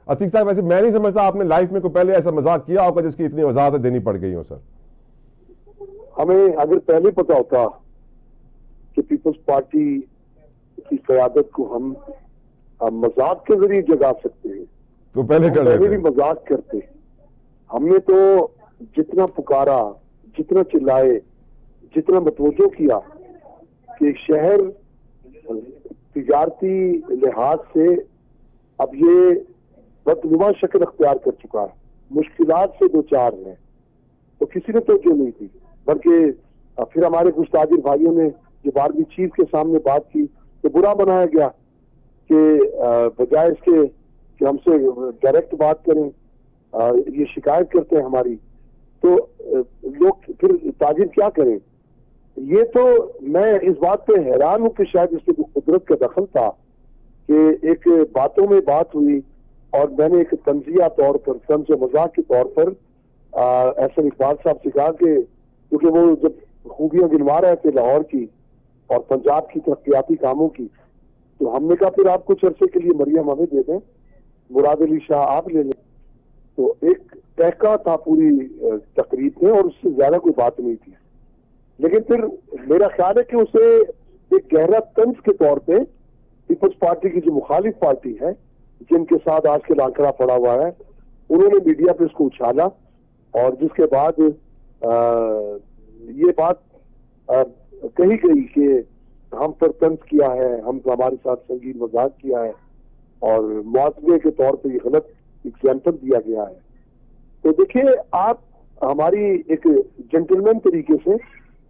अतीक साहब, वैसे मैं नहीं समझता आपने लाइफ में कोई पहले ऐसा मजाक किया होगा जिसकी इतनी वजाहत देनी पड़ गई हो सर। हमें अगर पहले पता होता कि पीपल्स पार्टी की क़यादत को हम मजाक के जरिए जगा सकते हैं तो पहले कर पहले लेते। भी मजाक करते। हमने तो जितना पुकारा, जितना चिल्लाए, जितना मतवजो किया कि शहर तिजारती लिहाज से अब ये बदनुमा शक्ल अख्तियार कर चुका है, मुश्किलात से दो चार है, तो किसी ने तवज्जो नहीं थी। बल्कि फिर हमारे कुछ ताजिर भाइयों ने जब आर्मी चीफ के सामने बात की तो बुरा बनाया गया कि बजाय इसके कि हमसे डायरेक्ट बात करें, ये शिकायत करते हैं हमारी, तो लोग फिर ताजिर क्या करें। ये तो मैं इस बात पे हैरान हूं कि शायद इसमें कुदरत का दखल था कि एक बातों में बात हुई और मैंने एक तंजिया तौर पर, तंज मजाक के तौर पर एहसन इकबाल साहब से कहा कि क्योंकि वो जब खूबियां गिनवा रहे थे लाहौर की और पंजाब की तरक्याती कामों की, तो हमने कहा फिर आप कुछ अरसे के लिए मरियम हमें दे दें, मुराद अली शाह आप ले लें। तो एक तहका था पूरी तकरीब में और उससे ज्यादा कोई बात नहीं थी। लेकिन फिर मेरा ख्याल है कि उसे एक गहरा तंज के तौर पे पीपल्स पार्टी की जो मुखालिफ पार्टी है, जिनके साथ आजकल आंकड़ा पड़ा हुआ है, उन्होंने मीडिया पे इसको उछाला और जिसके बाद ये बात कही गई कि हम पर तंज किया है, हम हमारे साथ संगीन मजाक किया है और मुआवजे के तौर पे ये गलत एग्जाम्पल दिया गया है। तो देखिए, आप हमारी एक जेंटलमैन तरीके से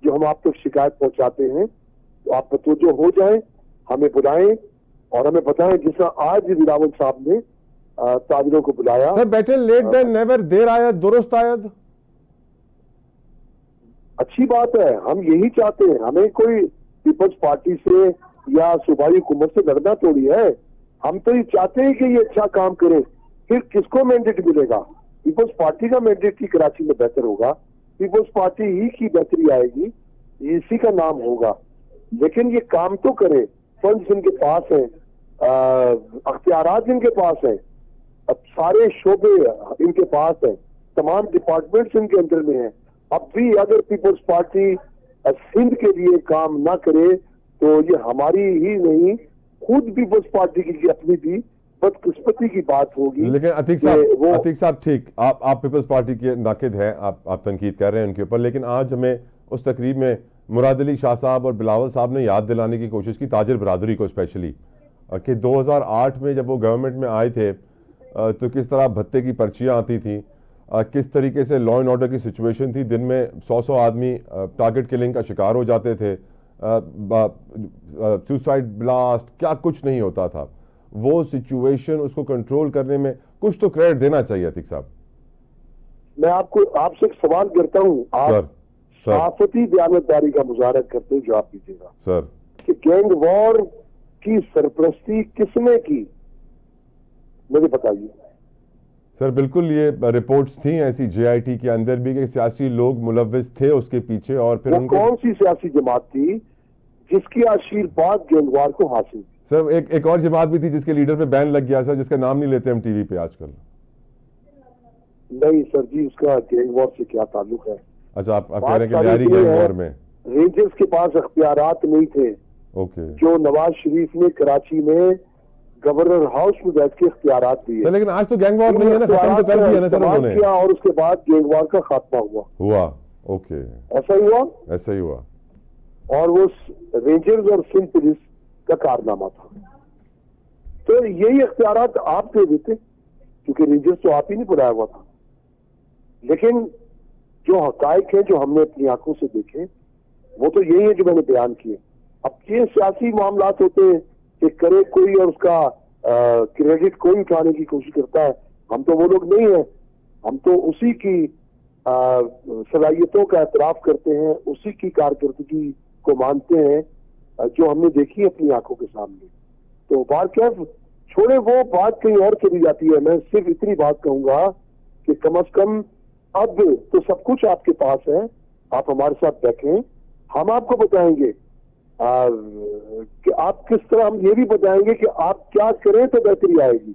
जो हम आप तक शिकायत पहुंचाते हैं, तो आप तवज्जो हो जाए, हमें बुलाएं और हमें बताएं, जिसका आज बिलावल साहब ने ताजिरों को बुलाया। Sir, better late than never, देर आयत दुरुस्त आयत। अच्छी बात है, हम यही चाहते हैं। हमें कोई पीपल्स पार्टी से या सूबाई हुकूमत से लड़ना थोड़ी है, हम तो ये चाहते हैं कि ये अच्छा काम करे। फिर किसको मैंडेट मिलेगा? पीपल्स पार्टी का मैंडेट ही कराची में बेहतर होगा, पीपल्स पार्टी ही की बेहतरी आएगी, इसी का नाम होगा। लेकिन ये काम तो करे, फंड्स इनके पास है, अख्तियारात इनके पास है, अब सारे शोबे इनके पास है, तमाम डिपार्टमेंट्स इनके अंदर में है। अब भी अगर पीपल्स पार्टी सिंध के लिए काम ना करे तो ये हमारी ही नहीं, खुद पीपल्स पार्टी की अपनी भी बदकिस्मती की बात होगी। लेकिन अतीक साहब ठीक, आप पीपल्स पार्टी के नाकिद हैं, आप तनकीद कर रहे हैं उनके ऊपर, लेकिन आज हमें उस तकरीब में मुराद अली शाह साहब और बिलावल साहब ने याद दिलाने की कोशिश की, ताजिर बरादरी को स्पेशली, कि 2008 में जब वो गवर्नमेंट में आए थे तो किस तरह भत्ते की पर्चियाँ आती थी, किस तरीके से लॉ एंड ऑर्डर की सिचुएशन थी, दिन में 100 आदमी टारगेट किलिंग का शिकार हो जाते थे, सुसाइड ब्लास्ट, क्या कुछ नहीं होता था। वो सिचुएशन, उसको कंट्रोल करने में कुछ तो क्रेडिट देना चाहिए अतीक साहब। मैं आपसे एक सवाल करता हूँ, आप सहाफती बयानतदारी का मुजाहरा करते हुए जवाब दीजिएगा सर, कि गैंग वॉर की सरपरस्ती किसने की, मुझे बताइए। सर बिल्कुल, ये रिपोर्ट्स थी ऐसी जेआईटी के अंदर भी कि सियासी लोग मुलव्विस थे उसके पीछे, और फिर वो कौन सी सियासी जमात थी जिसकी आशीर्वाद गैंगवार को हासिल थी? सर एक और जमात भी थी जिसके लीडर पे बैन लग गया सर, जिसका नाम नहीं लेते हम टीवी पे आजकल। नहीं सर जी, उसका गैंगवार से क्या ताल्लुक है? अच्छा, आप कह रहे हैं कि लियारी गैंगवार में रेंजर्स के पास अख्तियारात नहीं थे। ओके, जो नवाज शरीफ ने कराची में गवर्नर हाउस में बैठ के अख्तियारात दिए। लेकिन आज तो गैंगवार नहीं है ना, खत्म तो कर दिया ना सर उन्होंने। किया और उसके बाद गैंगवार का खात्मा हुआ। ओके, ऐसा ही हुआ, ऐसा ही हुआ। और वो रेंजर्स और सिंध पुलिस का कारनामा था। तो यही अख्तियारात आप दे देते, क्योंकि रेंजर्स तो आप ही नहीं बुलाया हुआ था। लेकिन जो हकायक है, जो हमने अपनी आंखों से देखे, वो तो यही है जो मैंने बयान किए। अब ये सियासी मामलात होते हैं कि करे कोई और उसका क्रेडिट कोई उठाने की कोशिश करता है। हम तो वो लोग नहीं है, हम तो उसी की सलाहियतों का एतराफ करते हैं, उसी की कारकर्दगी को मानते हैं जो हमने देखी अपनी आंखों के सामने। तो बात क्या, छोड़े वो बात कहीं और चली जाती है। मैं सिर्फ इतनी बात कहूंगा कि कम से कम अब तो सब कुछ आपके पास है, आप हमारे साथ बैठें, हम आपको बताएंगे कि आप किस तरह, हम ये भी बताएंगे कि आप क्या करें तो बेहतरी आएगी।